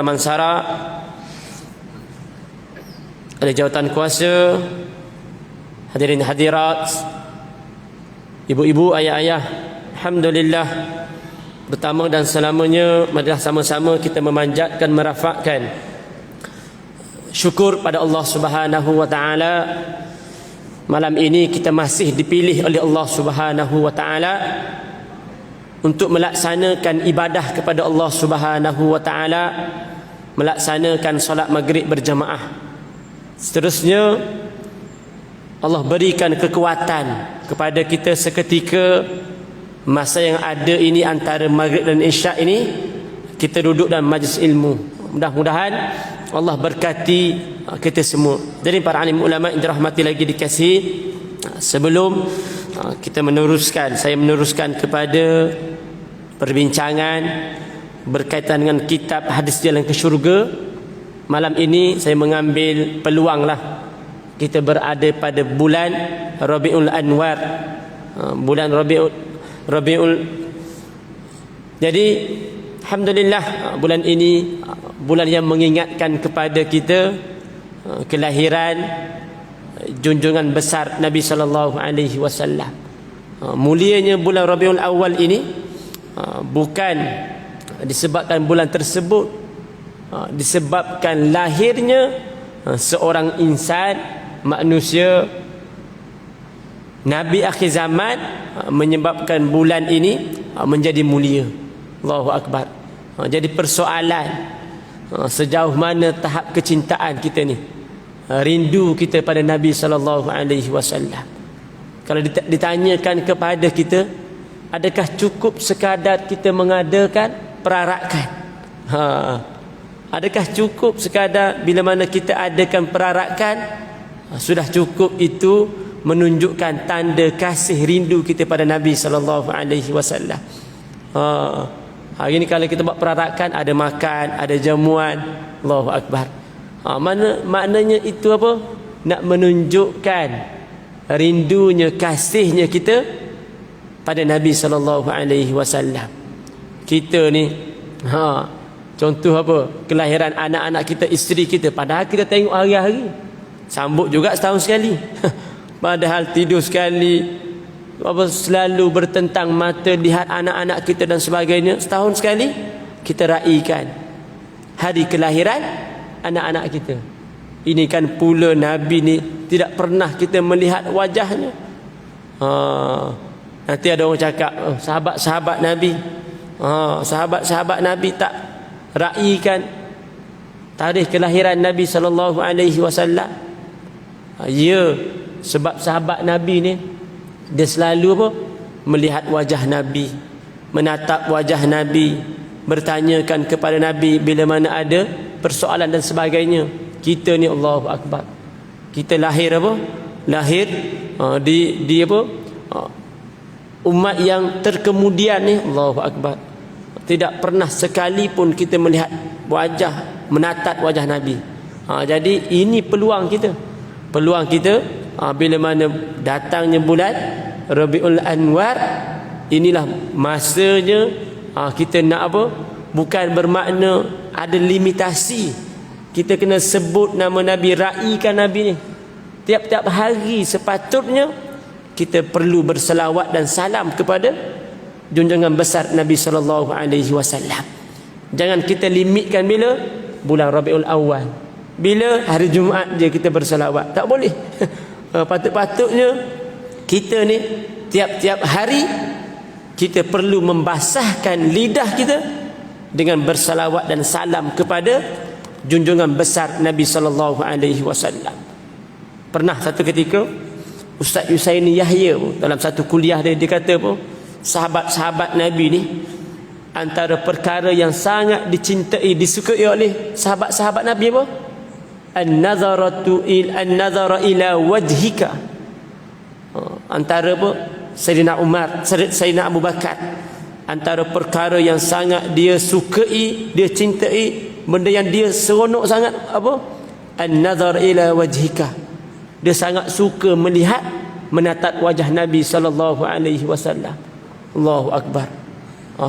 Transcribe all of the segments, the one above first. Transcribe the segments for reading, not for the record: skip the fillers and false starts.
Mansara, ada jawatan kuasa, hadirin hadirat, ibu-ibu, ayah-ayah, alhamdulillah, pertama dan selamanya marilah sama-sama kita memanjatkan, merafakkan syukur pada Allah Subhanahu wa taala. Malam ini kita masih dipilih oleh Allah Subhanahu wa taala untuk melaksanakan ibadah kepada Allah Subhanahu wa taala, melaksanakan solat maghrib berjamaah. Seterusnya Allah berikan kekuatan kepada kita seketika masa yang ada ini antara maghrib dan isyak ini, kita duduk dalam majlis ilmu. Mudah-mudahan Allah berkati kita semua. Jadi para alim ulama yang dirahmati lagi dikasihi, sebelum kita meneruskan, saya meneruskan kepada perbincangan berkaitan dengan kitab hadis jalan ke syurga. Malam ini saya mengambil peluanglah kita berada pada bulan Rabiul Anwar, bulan Rabiul. Jadi alhamdulillah, bulan ini bulan yang mengingatkan kepada kita kelahiran junjungan besar Nabi sallallahu alaihi wasallam. Mulianya bulan Rabiul Awal ini bukan disebabkan bulan tersebut, disebabkan lahirnya seorang insan, manusia, Nabi akhir zaman, menyebabkan bulan ini menjadi mulia. Allahu Akbar. Jadi persoalan sejauh mana tahap kecintaan kita ni, rindu kita pada Nabi sallallahu alaihi wasallam. Kalau ditanyakan kepada kita, adakah cukup sekadar kita mengadakan perarakan? Adakah cukup sekadar bila mana kita adakan perarakan, sudah cukup itu menunjukkan tanda kasih rindu kita pada Nabi sallallahu alaihi wasallam. Hari ni kalau kita buat perarakan, ada makan, ada jamuan, Allahu Akbar. Maknanya itu apa? Nak menunjukkan rindunya, kasihnya kita pada Nabi sallallahu alaihi wasallam. Kita ni contoh apa? Kelahiran anak-anak kita, isteri kita, padahal kita tengok hari-hari. Sambut juga setahun sekali. Padahal tidur sekali, apa, selalu bertentang mata lihat anak-anak kita dan sebagainya. Setahun sekali kita raikan hari kelahiran anak-anak kita. Ini kan pula Nabi ni tidak pernah kita melihat wajahnya. Nanti ada orang cakap, sahabat-sahabat Nabi, sahabat-sahabat Nabi tak raikan tarikh kelahiran Nabi sallallahu alaihi wasallam. Ya, sebab sahabat Nabi ni dia selalu apa? Melihat wajah Nabi, menatap wajah Nabi, bertanyakan kepada Nabi bila mana ada persoalan dan sebagainya. Kita ni Allahu Akbar, kita lahir apa? Lahir di apa? Umat yang terkemudian ni, Allahu Akbar. Tidak pernah sekalipun kita melihat wajah, menatap wajah Nabi. Jadi ini peluang kita. Peluang kita bila mana datangnya bulan Rabiul Anwar, inilah masanya kita nak apa? Bukan bermakna ada limitasi. Kita kena sebut nama Nabi, raikan Nabi ni. Tiap-tiap hari sepatutnya kita perlu berselawat dan salam kepada junjungan besar Nabi sallallahu alaihi wasallam. Jangan kita limitkan bila bulan Rabiul Awal, bila hari Jumaat je kita berselawat. Tak boleh. Patut-patutnya kita ni tiap-tiap hari kita perlu membasahkan lidah kita dengan bersalawat dan salam kepada junjungan besar Nabi sallallahu alaihi wasallam. Pernah satu ketika Ustaz Yusaini Yahya dalam satu kuliah dia kata apa? Sahabat-sahabat Nabi ni, antara perkara yang sangat dicintai, disukai oleh sahabat-sahabat Nabi apa? An-nazara ila wajhika. Antara apa? Sayyidina Umar, Sayyidina Abu Bakar, antara perkara yang sangat dia sukai, dia cintai, benda yang dia seronok sangat apa? An-nazar ila wajhika. Dia sangat suka melihat, menatap wajah Nabi sallallahu alaihi wasallam. Allahu Akbar.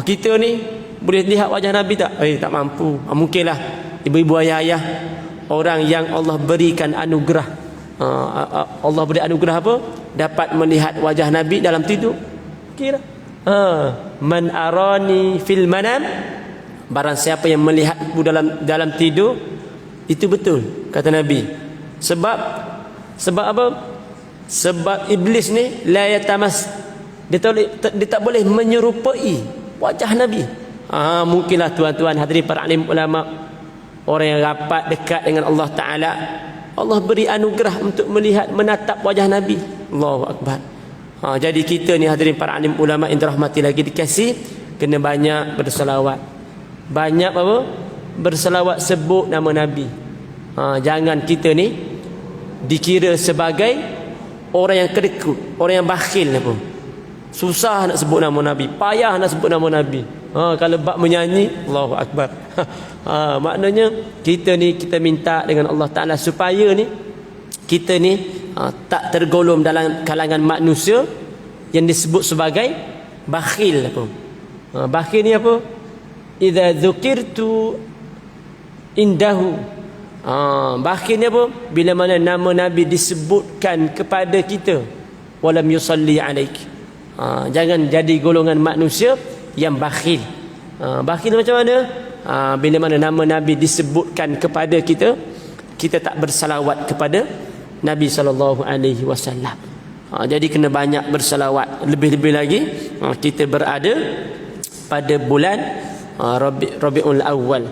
Kita ni boleh lihat wajah Nabi tak? Tak mampu. Mungkinlah ibu-ibu ayah-ayah, orang yang Allah berikan anugerah, Allah beri anugerah apa? Dapat melihat wajah Nabi dalam tidur. Kira man arani fil manam, barang siapa yang melihatku dalam tidur, itu betul kata Nabi. Sebab apa? Sebab iblis ni la yatamas, dia tak boleh menyerupai wajah Nabi. Mungkinlah tuan-tuan hadirin para alim ulama, orang yang rapat dekat dengan Allah Ta'ala, Allah beri anugerah untuk melihat, menatap wajah Nabi. Allahu Akbar. Jadi kita ni hadirin para alim ulama yang dirahmati lagi dikasih, kena banyak berselawat. Banyak apa? Berselawat, sebut nama Nabi. Jangan kita ni dikira sebagai orang yang kedekut, orang yang bakhil apa. Susah nak sebut nama Nabi, payah nak sebut nama Nabi. Kalau bab menyanyi, Allahu Akbar. Maknanya kita minta dengan Allah Ta'ala supaya ni kita ni tak tergolong dalam kalangan manusia yang disebut sebagai bakhil apa. Bakhil ni apa? Idza dzukirtu indahu. Bakhil ni apa? Bila mana nama Nabi disebutkan kepada kita, walam yusalli alaik. Jangan jadi golongan manusia yang bakhil. Bakhil macam mana? Bila mana nama Nabi disebutkan kepada kita, kita tak bersalawat kepada Nabi SAW. Jadi kena banyak bersalawat. Lebih-lebih lagi kita berada pada bulan Rabiul Awal.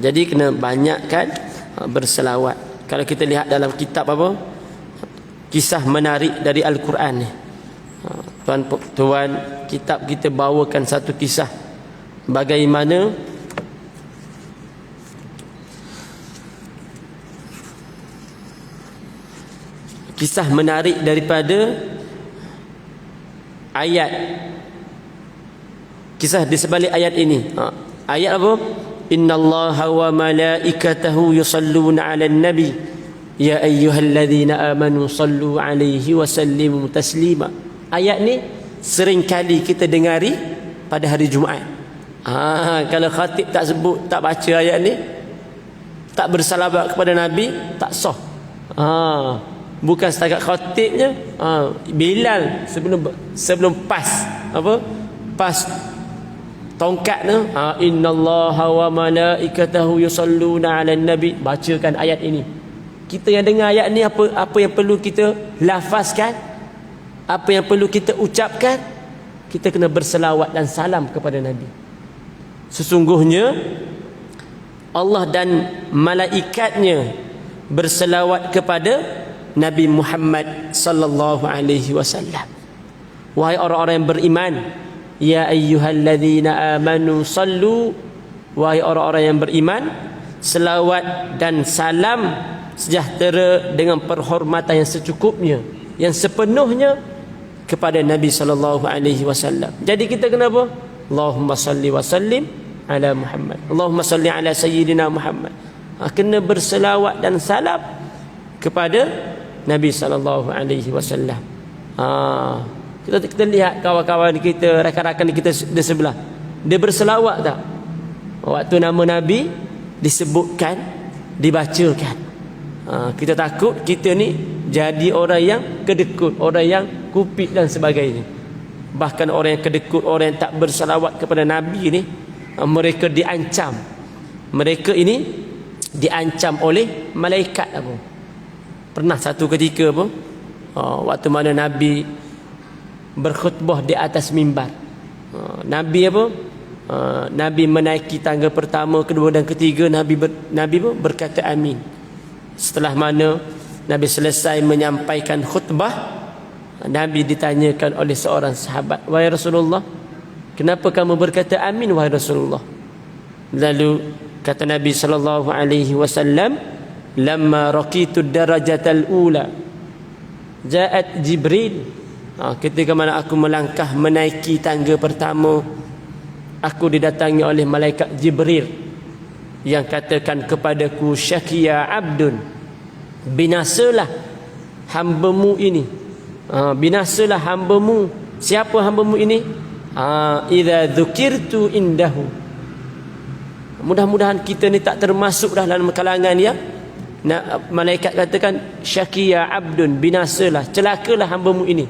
Jadi kena banyakkan bersalawat. Kalau kita lihat dalam kitab apa, kisah menarik dari Al-Quran ni, tuan-tuan, kitab kita bawakan satu kisah bagaimana kisah menarik daripada ayat, kisah di sebalik ayat ini. Ayat apa? Innallaha wa malaikatahu yusalluna 'alan nabi ya ayyuhalladzina amanu sallu 'alaihi wa sallimu taslima. Ayat ni sering kali kita dengari pada hari Jumaat. Kalau khatib tak sebut, tak baca ayat ni, tak bersalawat kepada Nabi, tak sah. Bukan setakat khatibnya, Bilal sebelum pas apa? Pas tongkat tu, innallaha wa malaikatahu yusalluna 'alan nabi, bacakan ayat ini. Kita yang dengar ayat ni, apa yang perlu kita lafazkan, apa yang perlu kita ucapkan, kita kena berselawat dan salam kepada Nabi. Sesungguhnya Allah dan malaikatnya berselawat kepada Nabi Muhammad sallallahu alaihi wasallam. Wahai orang-orang yang beriman, ya ayyuhalladzina amanu sallu, wahai orang-orang yang beriman, selawat dan salam sejahtera dengan perhormatan yang secukupnya, yang sepenuhnya kepada Nabi sallallahu alaihi wasallam. Jadi kita kena apa? Allahumma salli wa sallim ala Muhammad. Allahumma salli ala sayyidina Muhammad. Kena berselawat dan salam kepada Nabi sallallahu alaihi wasallam. Kita lihat kawan-kawan kita, rakan-rakan kita di sebelah, dia berselawat tak waktu nama Nabi disebutkan, dibacakan? Kita takut kita ni jadi orang yang kedekut, orang yang kupit dan sebagainya. Bahkan orang yang kedekut, orang yang tak berselawat kepada Nabi ni, mereka diancam. Mereka ini diancam oleh malaikat apa? Pernah satu ketika apa, waktu mana Nabi berkhutbah di atas mimbar, Nabi apa, Nabi menaiki tangga pertama, kedua dan ketiga, Nabi berkata amin. Setelah mana Nabi selesai menyampaikan khutbah, Nabi ditanyakan oleh seorang sahabat, wahai Rasulullah, kenapa kamu berkata amin wahai Rasulullah? Lalu kata Nabi sallallahu alaihi wasallam, lamma raqitu darajatal ula ja'at Jibril. Ketika mana aku melangkah menaiki tangga pertama, aku didatangi oleh malaikat Jibril yang katakan kepadaku, syaqiya abdun, binasalah hambamu ini. Binasalah hambamu. Siapa hambamu ini? Idza dzukirtu indahu, Mudah-mudahan kita ni tak termasuk dah dalam kalangan yang malaikat katakan syaqiya abdun, binasalah, celakalah hamba-Mu ini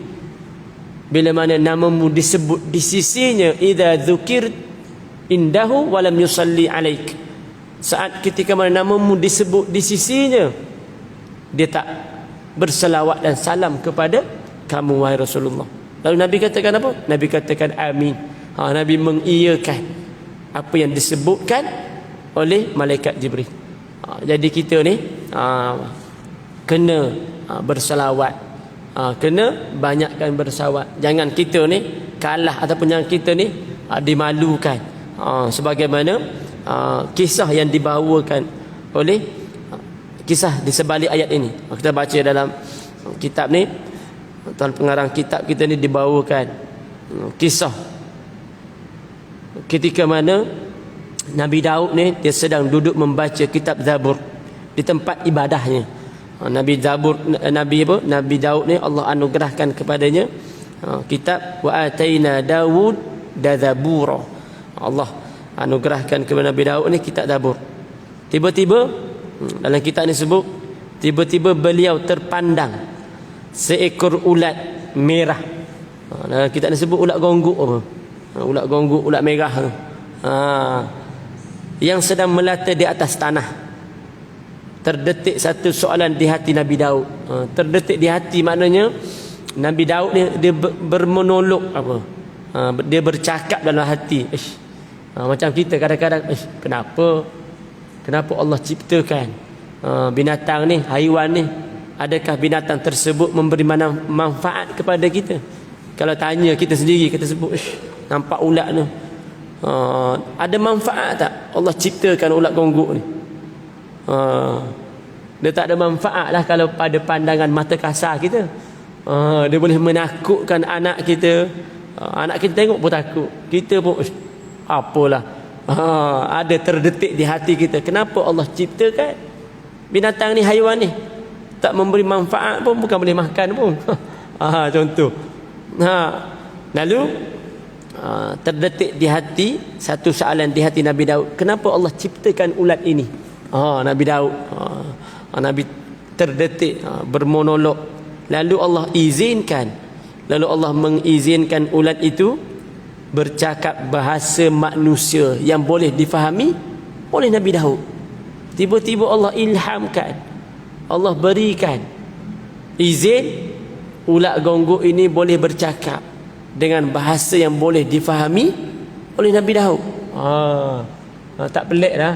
bila mana namamu disebut di sisinya, idza dzukir indahu wa lam yusalli alaik. Saat ketika mana namamu disebut di sisinya, dia tak berselawat dan salam kepada kamu wahai Rasulullah. Lalu Nabi katakan apa? Nabi katakan amin. Nabi mengiyakan apa yang disebutkan oleh malaikat Jibril. Jadi kita ni kena berselawat, kena banyakkan berselawat. Jangan kita ni kalah ataupun jangan kita ni dimalukan. Sebagaimana kisah yang dibawakan oleh kisah di sebalik ayat ini. Kita baca dalam kitab ni, tuan pengarang kitab kita ni dibawakan kisah ketika mana Nabi Daud ni dia sedang duduk membaca kitab Zabur di tempat ibadahnya. Nabi Daud ni Allah anugerahkan kepadanya kitab wa ataina Daud dadzabura. Allah anugerahkan kepada Nabi Daud ni kitab Zabur. Tiba-tiba dalam kitab ni sebut, tiba-tiba beliau terpandang seekor ulat merah. Dalam kitab ni sebut ulat gongguk apa? Ulat gongguk, ulat merah tu. Yang sedang melata di atas tanah. Terdetik satu soalan di hati Nabi Daud. Terdetik di hati maknanya Nabi Daud dia bermonolog apa? Dia bercakap dalam hati. Macam kita kadang-kadang, kenapa Allah ciptakan binatang ni, haiwan ni? Adakah binatang tersebut memberi manfaat kepada kita? Kalau tanya kita sendiri, kita sebut, nampak ulat tu, ada manfaat tak Allah ciptakan ulat gongguk ni? Dia tak ada manfaat lah kalau pada pandangan mata kasar kita. Dia boleh menakutkan anak kita. Anak kita tengok pun takut, kita pun apalah. Ada terdetik di hati kita, kenapa Allah ciptakan binatang ni, haiwan ni? Tak memberi manfaat pun, bukan boleh makan pun. Contoh. Lalu terdetik di hati satu soalan di hati Nabi Daud, kenapa Allah ciptakan ulat ini? Nabi Daud, Nabi terdetik bermonolog. Lalu Allah mengizinkan ulat itu bercakap bahasa manusia yang boleh difahami oleh Nabi Daud. Tiba-tiba Allah ilhamkan, Allah berikan izin ulat gongguk ini boleh bercakap dengan bahasa yang boleh difahami oleh Nabi Daud. Tak pelik dah.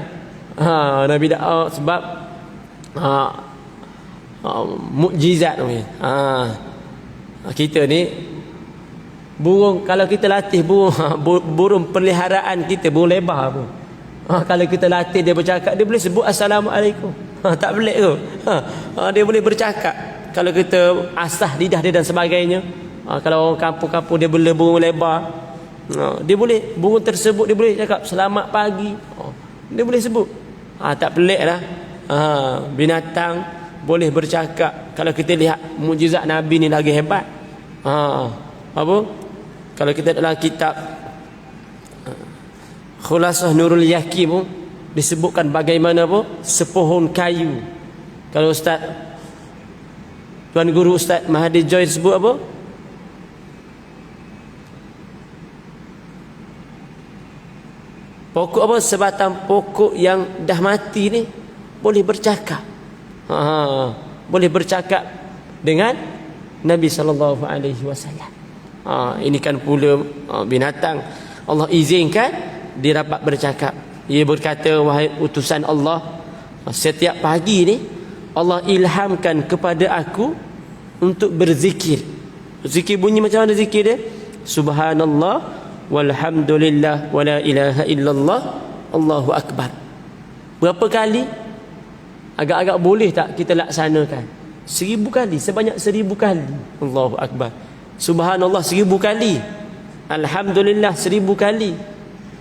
Nabi Daud sebab mukjizat ni. Kita ni burung, kalau kita latih burung peliharaan kita, burung lebar pun, kalau kita latih dia bercakap, dia boleh sebut Assalamualaikum. Tak pelik tu. Dia boleh bercakap. Kalau kita asah lidah dia dan sebagainya, kalau orang kampung-kampung dia bela burung lebar, dia boleh, burung tersebut dia boleh cakap selamat pagi, dia boleh sebut. Tak pelik lah. Binatang boleh bercakap. Kalau kita lihat mukjizat Nabi ni lagi hebat. Apa? Kalau kita dalam kitab Khulasah Nurul Yaqin pun disebutkan bagaimana apa? Sepohon kayu. Kalau Tuan Guru Ustaz Mahathir Joy sebut apa? Pokok apa? Sebatang pokok yang dah mati ni boleh bercakap. Boleh bercakap dengan Nabi SAW. Ini kan pula binatang Allah izinkan dia dapat bercakap. Ia berkata, wahai utusan Allah, setiap pagi ni Allah ilhamkan kepada aku untuk berzikir. Zikir bunyi macam mana zikir dia? Subhanallah walhamdulillah wala ilaha illallah Allahu akbar. Berapa kali? Agak-agak boleh tak kita laksanakan? 1000 kali, sebanyak 1000 kali. Allahu akbar. Subhanallah 1000 kali. Alhamdulillah 1000 kali.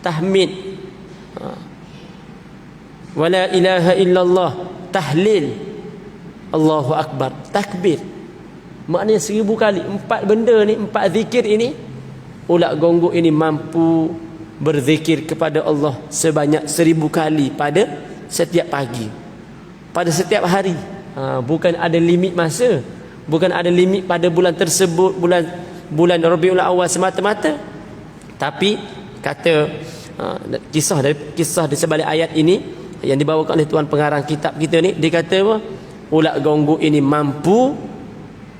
Tahmid. Wala ilaha illallah, tahlil. Allahu akbar, takbir. Maknanya 1000 kali. 4 benda ni, 4 zikir ini, ulat gonggok ini mampu berzikir kepada Allah sebanyak 1000 kali pada setiap pagi, pada setiap hari. Bukan ada limit masa, bukan ada limit pada bulan tersebut, bulan Rabiul Awal semata-mata. Tapi kata kisah di sebalik ayat ini yang dibawakan oleh tuan pengarang kitab kita ni, dia kata apa? Ulat gonggok ini mampu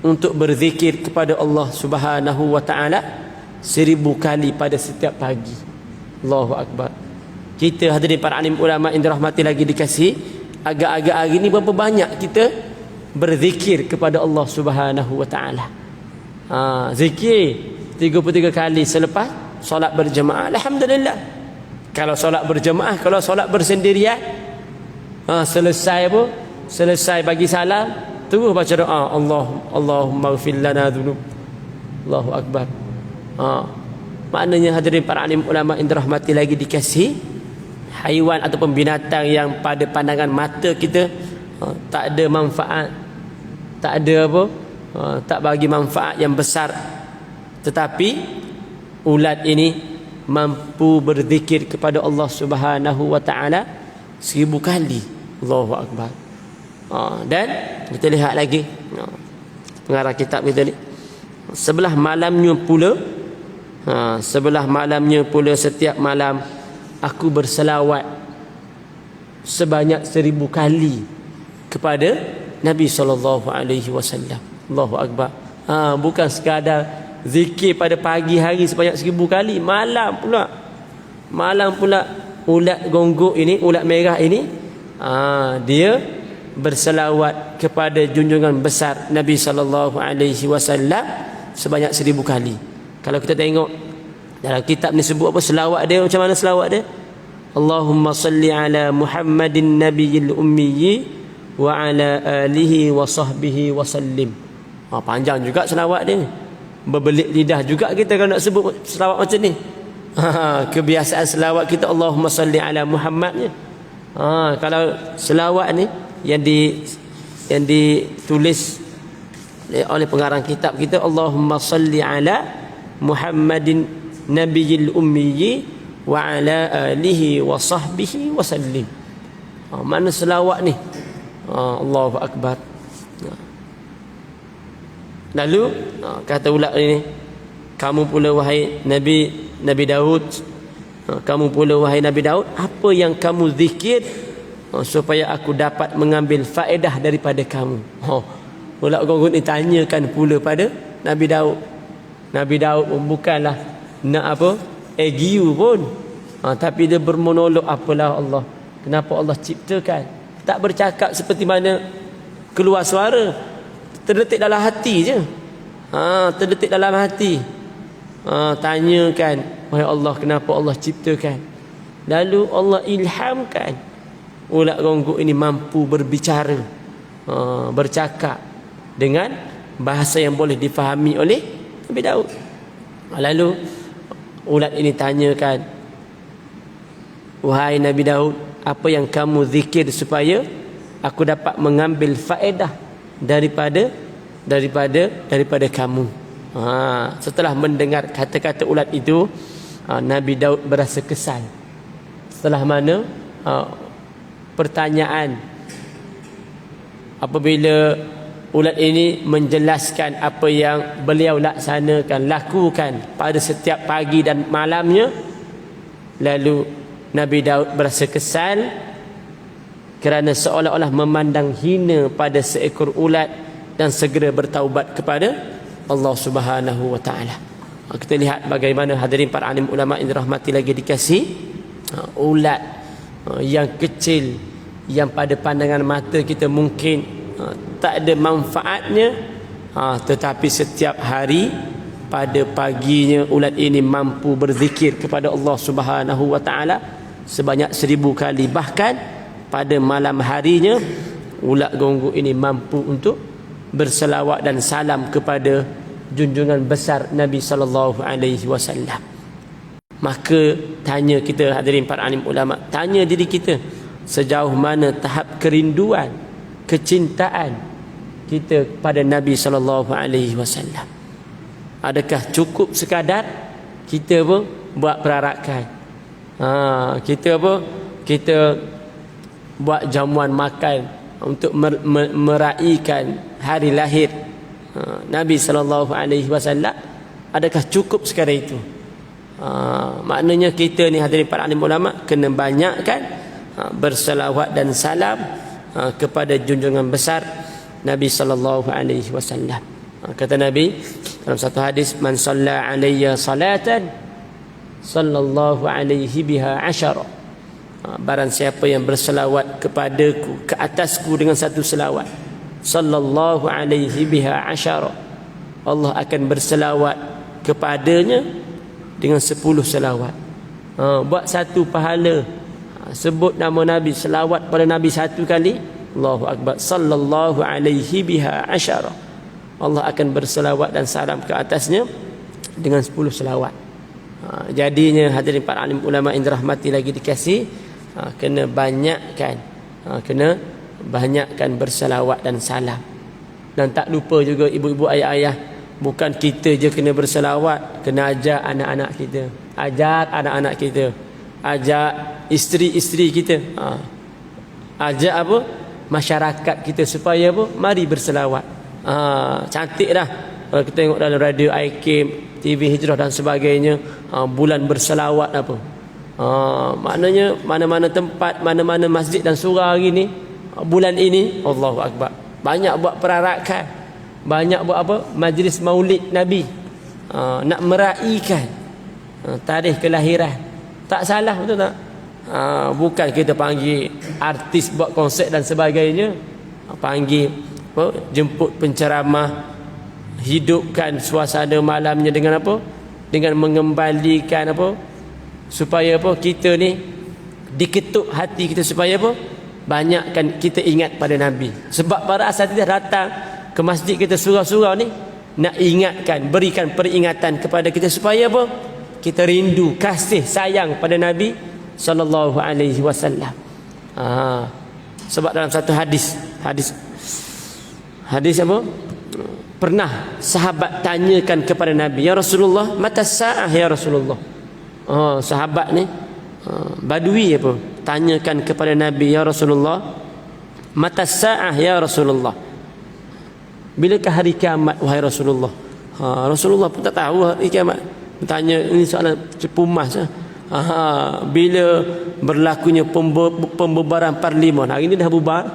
untuk berzikir kepada Allah Subhanahu wa taala 1000 kali pada setiap pagi. Allahu akbar. Kita hadirin para alim ulama yang dirahmati lagi dikasihi, agak-agak hari ni berapa banyak kita berzikir kepada Allah Subhanahu wa taala? Zikir 33 kali selepas solat berjemaah. Alhamdulillah. Kalau solat berjemaah, kalau solat bersendirian, selesai apa? Selesai bagi salam, terus baca doa, Allahumma ighfir lana dzunub. Allahu akbar. Maknanya hadirin para alim ulama yang dirahmati lagi dikasihi, haiwan ataupun binatang yang pada pandangan mata kita tak ada manfaat, tak ada apa, tak bagi manfaat yang besar, tetapi ulat ini mampu berzikir kepada Allah Subhanahu wa taala 1000 kali. Allahu akbar. Dan kita lihat lagi pengarang kitab kita ni, sebelah malamnya pula, setiap malam aku berselawat sebanyak 1000 kali kepada Nabi sallallahu alaihi wasallam. Allahu akbar. Bukan sekadar zikir pada pagi hari sebanyak 1000 kali, malam pula ulat gonggok ini, ulat merah ini, dia berselawat kepada junjungan besar Nabi sallallahu alaihi wasallam sebanyak 1000 kali. Kalau kita tengok dalam kitab ni sebut apa selawat dia, macam mana selawat dia? Allahumma salli ala Muhammadin nabiyil ummi wa ala alihi wa sahbihi wa sallim. Panjang juga selawat dia. Berbelit lidah juga kita kalau nak sebut selawat macam ni. Kebiasaan selawat kita Allahumma salli ala Muhammadnya. Kalau selawat ni yang ditulis oleh pengarang kitab kita, Allahumma salli ala Muhammadin nabiyil ummi wa ala alihi wa sahbihi wa sallim. Mana selawat ni? Allahu akbar. Lalu kata ulat ini, kamu pula wahai Nabi Daud, kamu pula wahai Nabi Daud, apa yang kamu zikir supaya aku dapat mengambil faedah daripada kamu? Ulat gonggok ni tanyakan pula pada Nabi Daud. Nabi Daud bukanlah nak apa, egiu pun, tapi dia bermonolog, apalah Allah, kenapa Allah ciptakan. Tak bercakap seperti mana keluar suara, terdetik dalam hati je. Terdetik dalam hati. Tanyakan, wahai Allah, kenapa Allah ciptakan. Lalu Allah ilhamkan ulat gonggok ini mampu berbicara, bercakap dengan bahasa yang boleh difahami oleh Nabi Daud. Lalu ulat ini tanyakan, wahai Nabi Daud, apa yang kamu zikir supaya aku dapat mengambil faedah daripada kamu. Setelah mendengar kata-kata ulat itu, Nabi Daud berasa kesal. Setelah mana pertanyaan, apabila ulat ini menjelaskan apa yang beliau lakukan pada setiap pagi dan malamnya, lalu Nabi Daud berasa kesal kerana seolah-olah memandang hina pada seekor ulat dan segera bertaubat kepada Allah Subhanahu wa taala. Kita lihat bagaimana hadirin para alim ulama yang dirahmati lagi dikasihi, ulat yang kecil yang pada pandangan mata kita mungkin tak ada manfaatnya, tetapi setiap hari pada paginya ulat ini mampu berzikir kepada Allah Subhanahu wa taala sebanyak 1000 kali. Bahkan pada malam harinya ulat gonggok ini mampu untuk berselawat dan salam kepada junjungan besar Nabi sallallahu alaihi wasallam. Maka tanya kita hadirin para alim ulama, tanya diri kita, sejauh mana tahap kerinduan, kecintaan kita pada Nabi sallallahu alaihi wasallam. Adakah cukup sekadar kita pun buat perarakan, Kita apa? Kita buat jamuan makan untuk meraihkan hari lahir Nabi SAW. Adakah cukup sekadar itu? Maknanya kita ni hadirin para alim ulama kena banyakkan berselawat dan salam kepada junjungan besar Nabi SAW. Kata Nabi dalam satu hadis, man shalla alayya salatan sallallahu alaihi biha asyara. Barang siapa yang berselawat kepadaku, ke atasku dengan satu selawat, sallallahu alaihi biha asyara, Allah akan berselawat kepadanya dengan 10 selawat. Buat satu pahala. Sebut nama Nabi, selawat pada Nabi satu kali, Allahu Akbar, sallallahu alaihi biha asyara, Allah akan berselawat dan salam ke atasnya dengan 10 selawat. Jadinya hadirin para alim ulama yang dirahmati lagi dikasih, kena banyakkan berselawat dan salam. Dan tak lupa juga ibu-ibu, ayah-ayah, bukan kita je kena berselawat, kena ajak anak-anak kita, ajak anak-anak kita, ajak isteri-isteri kita, ajak apa, masyarakat kita supaya apa, mari berselawat. Cantik dah kalau kita tengok dalam radio IKIM, TV Hijrah dan sebagainya, bulan berselawat apa. Maknanya mana-mana tempat, mana-mana masjid dan surau hari ni, bulan ini, Allahu Akbar, banyak buat perarakan, banyak buat apa, majlis maulid Nabi, nak meraihkan tarikh kelahiran. Tak salah, betul tak? Bukan kita panggil artis buat konsert dan sebagainya, panggil apa, jemput penceramah, hidupkan suasana malamnya dengan apa, dengan mengembalikan apa, supaya apa, kita ni diketuk hati kita, supaya apa, banyakkan kita ingat pada Nabi. Sebab para asatidzah datang ke masjid kita, surau-surau ni, nak ingatkan, berikan peringatan kepada kita supaya apa, kita rindu, kasih sayang pada Nabi sallallahu alaihi wasallam. Sebab dalam satu hadis apa, pernah sahabat tanyakan kepada Nabi, ya Rasulullah, mata sa'ah ya Rasulullah. Sahabat ni Badui apa, tanyakan kepada Nabi, ya Rasulullah, mata sa'ah ya Rasulullah, bilakah hari kiamat wahai Rasulullah? Rasulullah pun tak tahu hari kiamat. Tanya ini soalan cepu mas. Bila berlakunya pembubaran parlimen? Hari ini dah bubar.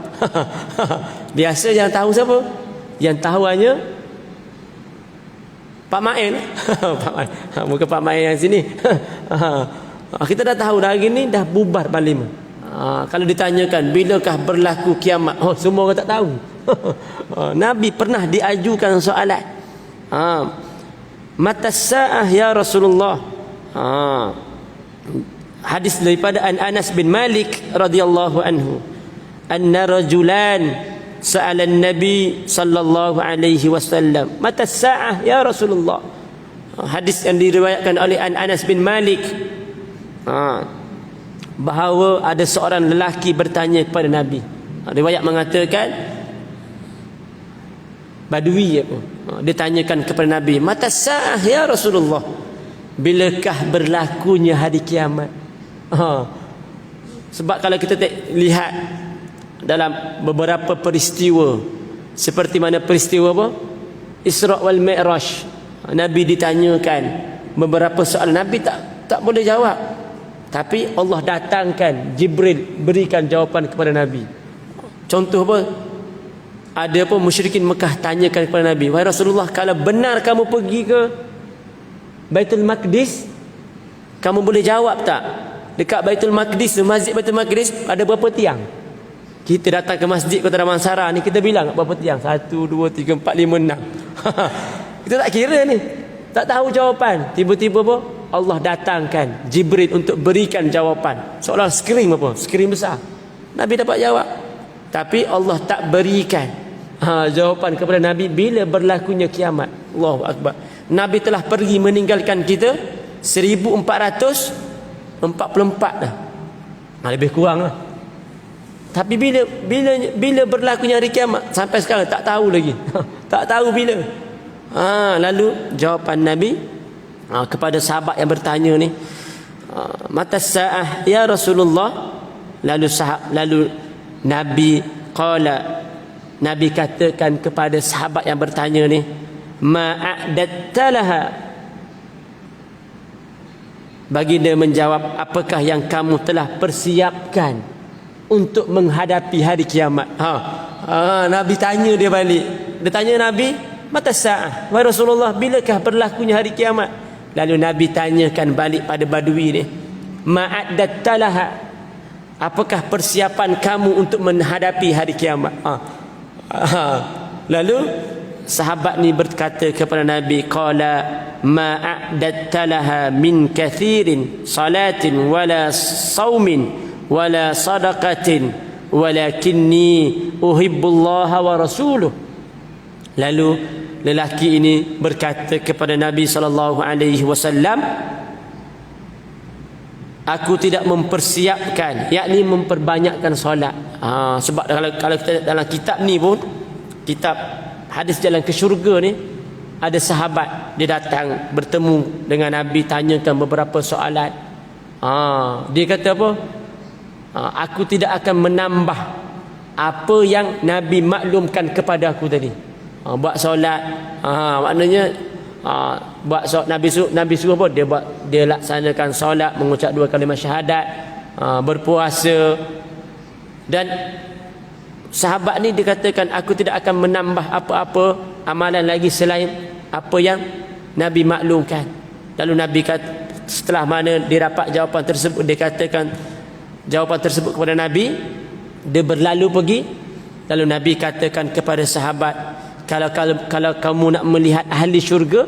Biasa yang tahu siapa? Yang tahu hanya Pak Main. Pak Main. Bukan Pak Main yang sini. Kita dah tahu dah hari ini dah bubar parlimen. Kalau ditanyakan bilakah berlaku kiamat, semua orang tak tahu. Nabi pernah diajukan soalan, mata sa'ah ya Rasulullah. Hadis daripada Anas bin Malik radhiyallahu anhu, anna rajulan sa'ala an-nabi sallallahu alaihi wasallam mata sa'ah ya Rasulullah. Hadis yang diriwayatkan oleh Anas bin Malik, bahawa ada seorang lelaki bertanya kepada Nabi. Riwayat mengatakan Badui apa? Dia tanyakan kepada Nabi, mata sa'ah ya Rasulullah, bilakah berlakunya hari kiamat? Sebab kalau kita lihat dalam beberapa peristiwa, seperti mana peristiwa apa? Isra wal Mi'raj, Nabi ditanyakan beberapa soalan, Nabi tak boleh jawab, tapi Allah datangkan Jibril berikan jawapan kepada Nabi. Contoh apa? Ada apa, musyrikin Mekah tanyakan kepada Nabi, wahai Rasulullah, kalau benar kamu pergi ke Baitul Maqdis, kamu boleh jawab tak? Dekat Baitul Maqdis, masjid Baitul Maqdis ada berapa tiang? Kita datang ke masjid Kota Damansara ni, kita bilang berapa tiang? 1, 2, 3, 4, 5, 6. Kita tak kira ni, tak tahu jawapan. Tiba-tiba apa? Allah datangkan Jibril untuk berikan jawapan, seolah skrin apa? Skrin besar. Nabi dapat jawab, tapi Allah tak berikan jawapan kepada Nabi bila berlakunya kiamat. Allahu Akbar. Nabi telah pergi meninggalkan kita 1444 dah. Lebih kurang lah. Tapi bila berlakunya hari kiamat, sampai sekarang tak tahu lagi. Tak tahu bila. Lalu jawapan Nabi kepada sahabat yang bertanya ni, mata sa'ah ya Rasulullah. Lalu Nabi Nabi katakan kepada sahabat yang bertanya ni, ma'adattalaha. Baginda menjawab, apakah yang kamu telah persiapkan untuk menghadapi hari kiamat? Nabi tanya dia balik. Dia tanya Nabi, mata sa'ah wahai Rasulullah, bilakah berlakunya hari kiamat? Lalu Nabi tanyakan balik pada badui ni, ma'adattalaha, apakah persiapan kamu untuk menghadapi hari kiamat? Lalu sahabat ni berkata kepada Nabi, qala ma'adattalaha min kathirin salatin wala saumin wala sadaqatin walakinni uhibbullaha wa rasuluh. Lalu lelaki ini berkata kepada Nabi sallallahu alaihi wasallam, aku tidak mempersiapkan, yakni memperbanyakkan solat. Sebab kalau kita dalam kitab ni pun, kitab hadis jalan ke syurga ni, ada sahabat dia datang bertemu dengan Nabi, tanyakan beberapa soalan. Dia kata apa? Aku tidak akan menambah apa yang Nabi maklumkan kepada aku tadi. Buat solat, maknanya buat solat, Nabi suruh apa? Dia laksanakan solat, mengucap 2 kalimah syahadat, berpuasa. Dan sahabat ni dikatakan, aku tidak akan menambah apa-apa amalan lagi selain apa yang Nabi maklumkan. Lalu Nabi kata, setelah mana dia dapat jawapan tersebut, dia katakan jawapan tersebut kepada Nabi, dia berlalu pergi. Lalu Nabi katakan kepada sahabat, kalau kamu nak melihat ahli syurga,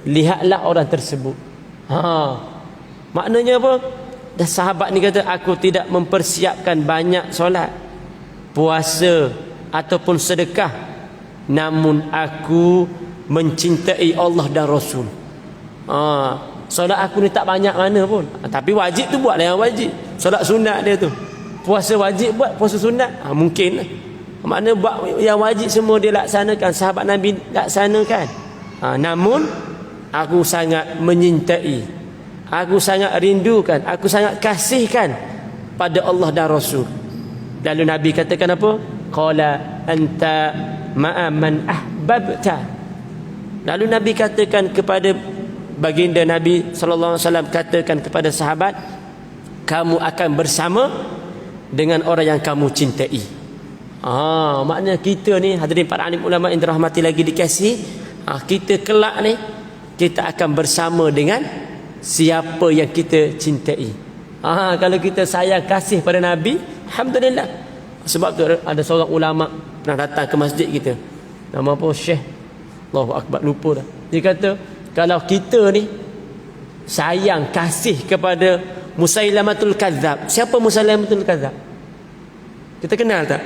lihatlah orang tersebut. Maknanya apa? Dan sahabat ni kata, aku tidak mempersiapkan banyak solat, puasa ataupun sedekah, namun aku mencintai Allah dan Rasul. Solat aku ni tak banyak mana pun, tapi wajib tu buatlah yang wajib. Solat sunat dia tu, puasa wajib buat, puasa sunat mungkin. Maknanya buat yang wajib semua dia laksanakan, sahabat Nabi laksanakan. Namun aku sangat menyintai, aku sangat rindukan, aku sangat kasihkan pada Allah dan Rasul. Lalu Nabi katakan apa? Qala anta ma'a man ahbabta. Lalu Nabi katakan kepada baginda Nabi sallallahu alaihi wasallam, katakan kepada sahabat, kamu akan bersama dengan orang yang kamu cintai. Maknanya kita ni, hadirin para alim ulama yang dirahmati lagi dikasihi, kita kelak ni kita akan bersama dengan siapa yang kita cintai. Kalau kita sayang kasih pada Nabi, alhamdulillah. Sebab tu ada seorang ulama pernah datang ke masjid kita, nama apa? Syekh, Allahu Akbar, lupa dah. Dia kata, kalau kita ni sayang kasih kepada Musailamatul Kadzab. Siapa Musailamatul Kadzab? Kita kenal tak?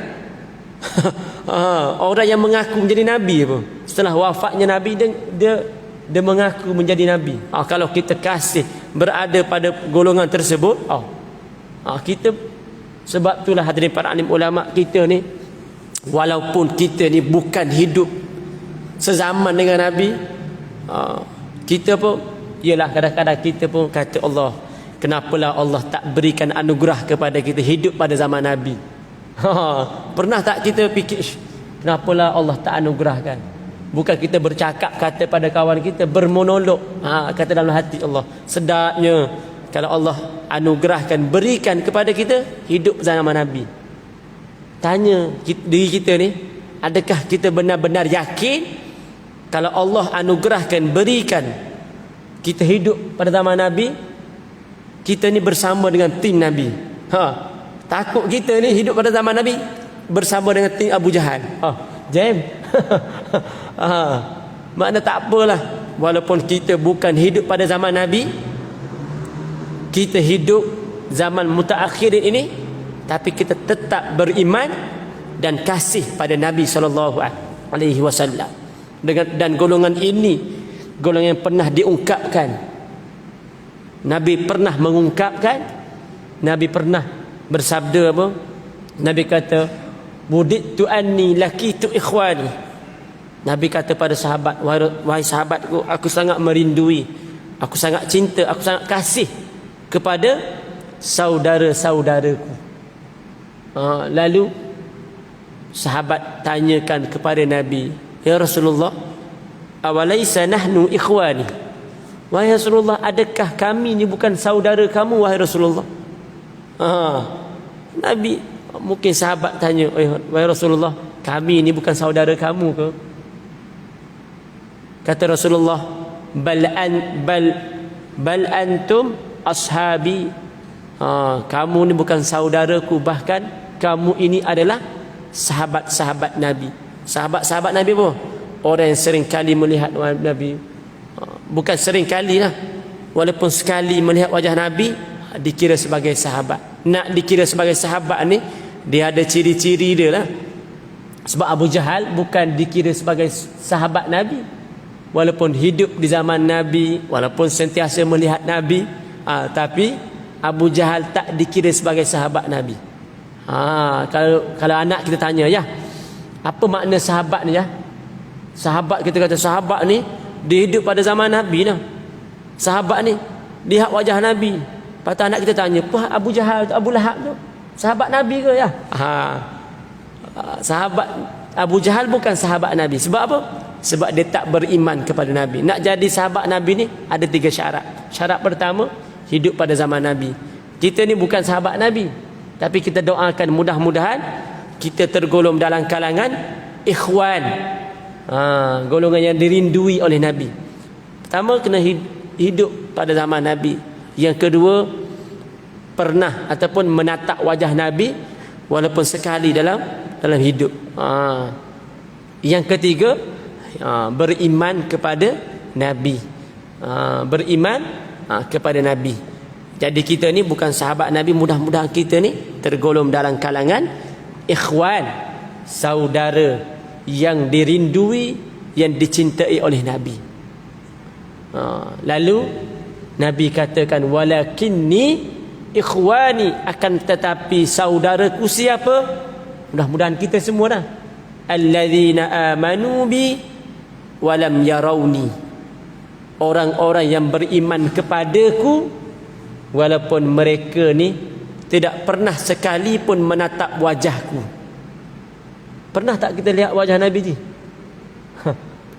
Orang yang mengaku menjadi Nabi apa? Setelah wafatnya Nabi, dia mengaku menjadi Nabi. Kalau kita kasih berada pada golongan tersebut, kita, sebab itulah hadirin para alim ulama, kita ni walaupun kita ni bukan hidup sezaman dengan Nabi, kita pun, ialah kadang-kadang kita pun kata, Allah, kenapalah Allah tak berikan anugerah kepada kita hidup pada zaman Nabi? Pernah tak kita fikir, kenapalah Allah tak anugerahkan? Bukan kita bercakap kata pada kawan kita, bermonolog, kata dalam hati, Allah, sedapnya kalau Allah anugerahkan, berikan kepada kita hidup zaman Nabi. Tanya diri kita ni, adakah kita benar-benar yakin kalau Allah anugerahkan, berikan kita hidup pada zaman Nabi, kita ni bersama dengan tim Nabi? Takut kita ni hidup pada zaman Nabi bersama dengan tim Abu Jahal. Jam. Makna tak apalah, walaupun kita bukan hidup pada zaman Nabi, kita hidup zaman mutaakhirin ini, tapi kita tetap beriman dan kasih pada Nabi sallallahu alaihi wasallam. Dan golongan ini, golongan yang pernah diungkapkan. Nabi pernah mengungkapkan, Nabi pernah bersabda apa? Nabi kata, wuditu anni lakitu ikhwani. Nabi kata pada sahabat, wahai sahabatku, aku sangat merindui, aku sangat cinta, aku sangat kasih kepada saudara-saudaraku. Lalu sahabat tanyakan kepada Nabi, ya Rasulullah, awalaysa nahnu ikhwani? Wahai Rasulullah, adakah kami ni bukan saudara kamu, wahai Rasulullah? Nabi, mungkin sahabat tanya, wahai Rasulullah, kami ni bukan saudara kamu ke? Kata Rasulullah, bal antum ashabi. Kamu ni bukan saudaraku, bahkan kamu ini adalah sahabat-sahabat Nabi. Sahabat-sahabat Nabi apa? Orang yang sering kali melihat Nabi. Bukan sering kali lah, walaupun sekali melihat wajah Nabi, dikira sebagai sahabat. Nak dikira sebagai sahabat ni, dia ada ciri-ciri dia lah. Sebab Abu Jahal bukan dikira sebagai sahabat Nabi, walaupun hidup di zaman Nabi, walaupun sentiasa melihat Nabi, tapi Abu Jahal tak dikira sebagai sahabat Nabi. Kalau anak kita tanya, ya, apa makna sahabat ni, ya? Sahabat, kita kata sahabat ni dia hidup pada zaman Nabi lah. Sahabat ni lihat wajah Nabi. Lepas tu anak kita tanya, apa Abu Jahal tu, Abu Lahab tu, sahabat Nabi ke, ya? Sahabat Abu Jahal bukan sahabat Nabi. Sebab apa? Sebab dia tak beriman kepada Nabi. Nak jadi sahabat Nabi ni ada 3 syarat. Syarat pertama, hidup pada zaman Nabi. Kita ni bukan sahabat Nabi, tapi kita doakan mudah-mudahan kita tergolong dalam kalangan ikhwan, golongan yang dirindui oleh Nabi. Pertama, kena hidup pada zaman Nabi. Yang kedua, pernah ataupun menatap wajah Nabi walaupun sekali dalam hidup. Yang ketiga, beriman kepada Nabi. Beriman kepada Nabi. Jadi kita ni bukan sahabat Nabi, mudah-mudahan kita ni tergolong dalam kalangan ikhwan, saudara yang dirindui, yang dicintai oleh Nabi. Lalu Nabi katakan, walakinni ikhwani, akan tetapi saudaraku siapa? Mudah-mudahan kita semua dah. Alladzina amanu bi walam yarawni, orang-orang yang beriman kepadaku walaupun mereka ni tidak pernah sekalipun menatap wajahku. Pernah tak kita lihat wajah Nabi ni?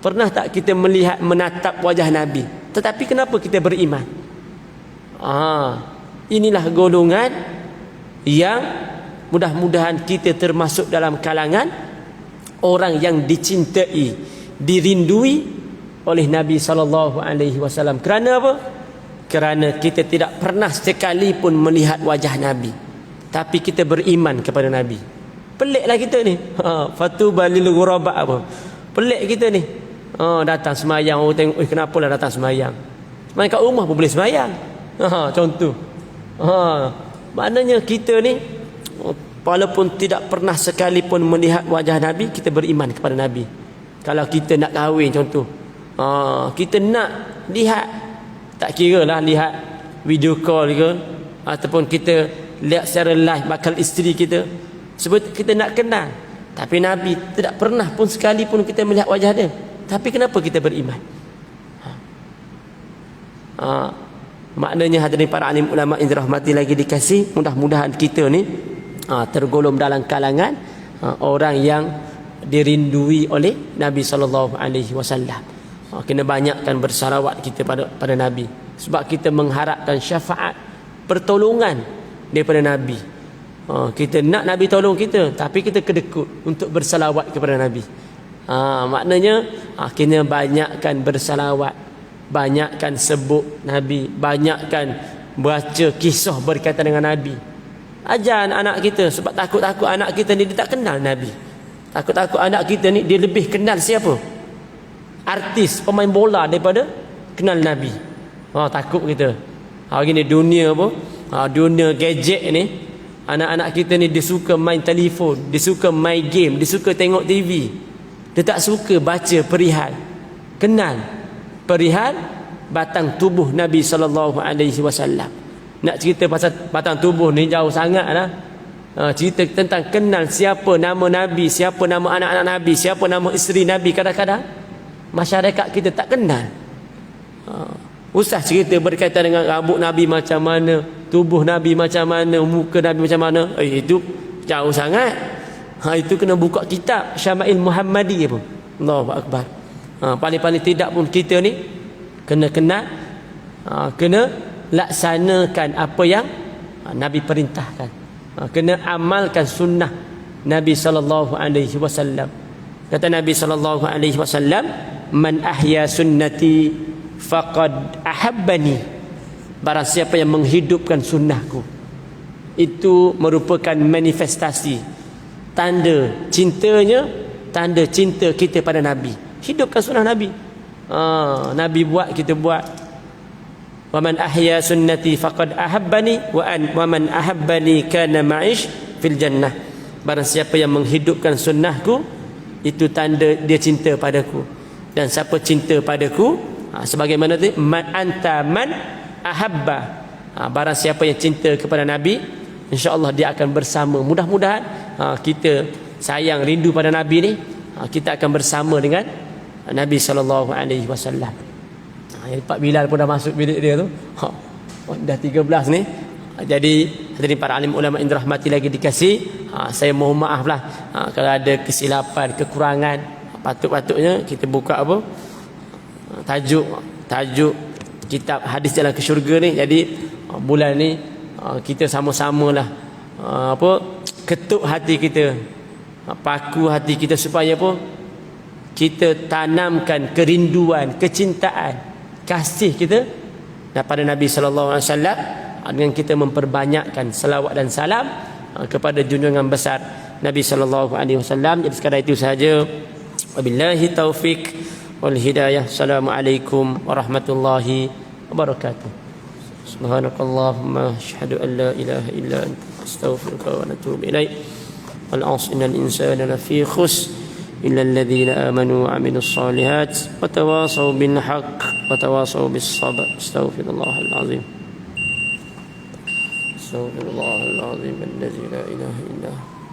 Pernah tak kita melihat, menatap wajah Nabi? Tetapi kenapa kita beriman? Inilah golongan yang mudah-mudahan kita termasuk dalam kalangan orang yang dicintai, dirindui oleh Nabi SAW. Kerana apa? Kerana kita tidak pernah sekalipun melihat wajah Nabi, tapi kita beriman kepada Nabi. Peliklah kita ni. Fatuba lil ghuraba apa? Pelik kita ni. Datang semayang, orang tengok, kenapalah datang semayang? Semayang kat rumah pun boleh semayang. Contoh. Maknanya kita ni walaupun tidak pernah sekalipun melihat wajah Nabi, kita beriman kepada Nabi. Kalau kita nak kahwin contoh, kita nak lihat, tak kira lah lihat video call ke, ataupun kita lihat secara live bakal isteri kita, sebab kita nak kenal. Tapi Nabi tidak pernah pun sekalipun kita melihat wajah dia. Tapi kenapa kita beriman? Maknanya hadirin para alim ulama yang dirahmati lagi dikasih, mudah-mudahan kita ni tergolong dalam kalangan orang yang dirindui oleh Nabi SAW. Kena banyakkan bersalawat kita pada Nabi, sebab kita mengharapkan syafaat, pertolongan daripada Nabi. Kita nak Nabi tolong kita, tapi kita kedekut untuk bersalawat kepada Nabi. Maknanya kena banyakkan bersalawat, banyakkan sebut Nabi, banyakkan baca kisah berkaitan dengan Nabi. Ajar anak kita, sebab takut-takut anak kita ni dia tak kenal Nabi. Takut-takut anak kita ni dia lebih kenal siapa? Artis, pemain bola daripada kenal Nabi. Takut kita. Gini dunia apa? Dunia gadget ni, anak-anak kita ni dia suka main telefon, dia suka main game, dia suka tengok TV. Dia tak suka baca perihal, kenal perihal batang tubuh Nabi SAW. Nak cerita pasal batang tubuh ni jauh sangat lah. Cerita tentang kenal siapa nama Nabi, siapa nama anak-anak Nabi, siapa nama isteri Nabi, kadang-kadang masyarakat kita tak kenal. Usah cerita berkaitan dengan rambut Nabi macam mana, tubuh Nabi macam mana, muka Nabi macam mana. Itu jauh sangat. Itu kena buka kitab Syama'il Muhammadi pun. Allahu Akbar. Paling-paling tidak pun kita ni kena kenal, kena laksanakan apa yang Nabi perintahkan. Kena amalkan sunnah Nabi sallallahu alaihi wasallam. Kata Nabi sallallahu alaihi wasallam, "Man ahya sunnati faqad ahabbani." Barang siapa yang menghidupkan sunnahku, itu merupakan manifestasi tanda cintanya, tanda cinta kita pada Nabi. Hidupkan sunnah Nabi. Nabi buat, kita buat. Wa man ahya sunnati faqad ahabbani wa man ahabbani kana ma'ish fil jannah. Barang siapa yang menghidupkan sunnahku, itu tanda dia cinta padaku. Dan siapa cinta padaku, sebagaimana tu, man anta man ahabba. Barang siapa yang cinta kepada Nabi, insya-Allah dia akan bersama. Mudah-mudahan kita sayang, rindu pada Nabi ni, kita akan bersama dengan Nabi sallallahu alaihi wasallam. Pak Bilal pun dah masuk bilik dia tu. Dah 13 ni. Jadi hadirin para alim ulama yang dirahmati lagi dikasih, saya mohon maaf lah kalau ada kesilapan, kekurangan. Patut-patutnya kita buka apa? Tajuk kitab hadis jalan ke syurga ni. Jadi bulan ni kita sama-samalah ketuk hati kita, paku hati kita supaya apa? Kita tanamkan kerinduan, kecintaan, kasih kita daripada Nabi sallallahu alaihi wasallam dengan kita memperbanyakkan selawat dan salam kepada junjungan besar Nabi sallallahu alaihi wasallam. Jadi sekadar itu sahaja. Wabillahi taufik wal hidayah. Assalamualaikum warahmatullahi wabarakatuh. Subhanakallahumma asyhadu an la ilaha illa anta astaghfiruka wa atubu ilaik. Wal 'asri innal insana lafi khusr إلا الذين آمنوا وعملوا الصالحات وتواصوا بالحق وتواصوا بالصبر. استغفر الله العظيم. استغفر الله العظيم الذي لا إله إلا هو.